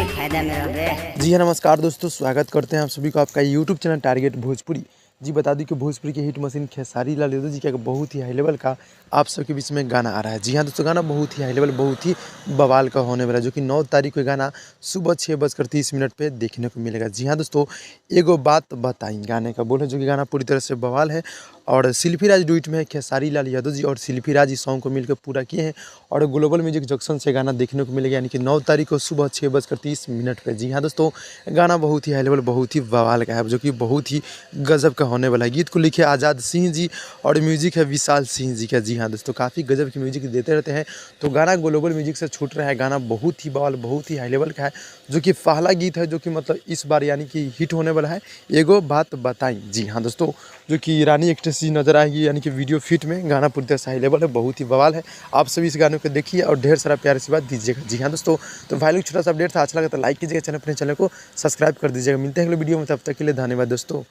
फायदा में रह बे। जी हाँ, नमस्कार दोस्तों, स्वागत करते हैं आप सभी को आपका यूट्यूब चैनल टारगेट भोजपुरी। जी बता दूं कि भोजपुरी के हिट मशीन खेसारी लाल यादव जी का बहुत ही हाई लेवल का आप सबके बीच में गाना आ रहा है। जी हाँ दोस्तों, गाना बहुत ही हाई लेवल, बहुत ही बवाल का होने वाला है, जो कि 9 तारीख को गाना सुबह 6:30 पे देखने को मिलेगा। जी हाँ दोस्तों, एगो बात बताई गाने का बोल है, जो कि गाना पूरी तरह से बवाल है और शिल्पी राज डुइट में है। खेसारी लाल यादव जी और शिल्पी राज इस सॉन्ग को मिलकर पूरा किए हैं और ग्लोबल म्यूजिक जंक्शन से गाना देखने को मिलेगा, यानी कि 9 तारीख को सुबह 6:30 पे। जी हाँ दोस्तों, गाना बहुत ही हाई लेवल, बहुत ही बवाल का है, जो कि बहुत ही गजब का होने वाला है। गीत को लिखे आज़ाद सिंह जी और म्यूजिक है विशाल सिंह जी का। जी हाँ दोस्तों, काफ़ी गजब की म्यूजिक देते रहते हैं, तो गाना ग्लोबल म्यूजिक से छूट रहा है। गाना बहुत ही बवाल, बहुत ही हाई लेवल का है, जो कि पहला गीत है जो कि मतलब इस बार यानी कि हिट होने वाला है। एगो बात बताई। जी हाँ दोस्तों, जो कि रानी एक्ट्रेस जी नजर आएगी, यानी कि वीडियो फिट में। गाना पूरी तरह से हाई लेवल है, बहुत ही बवाल है। आप सभी इस गाने को देखिए और ढेर सारा प्यार से बात दीजिएगा। जी हाँ दोस्तों, तो भाई लोग छोटा सा अपडेट था, अच्छा लगा तो लाइक कीजिएगा, अपने चैनल को सब्सक्राइब कर दीजिएगा। मिलते हैं अगले वीडियो में, तब तक के लिए धन्यवाद दोस्तों।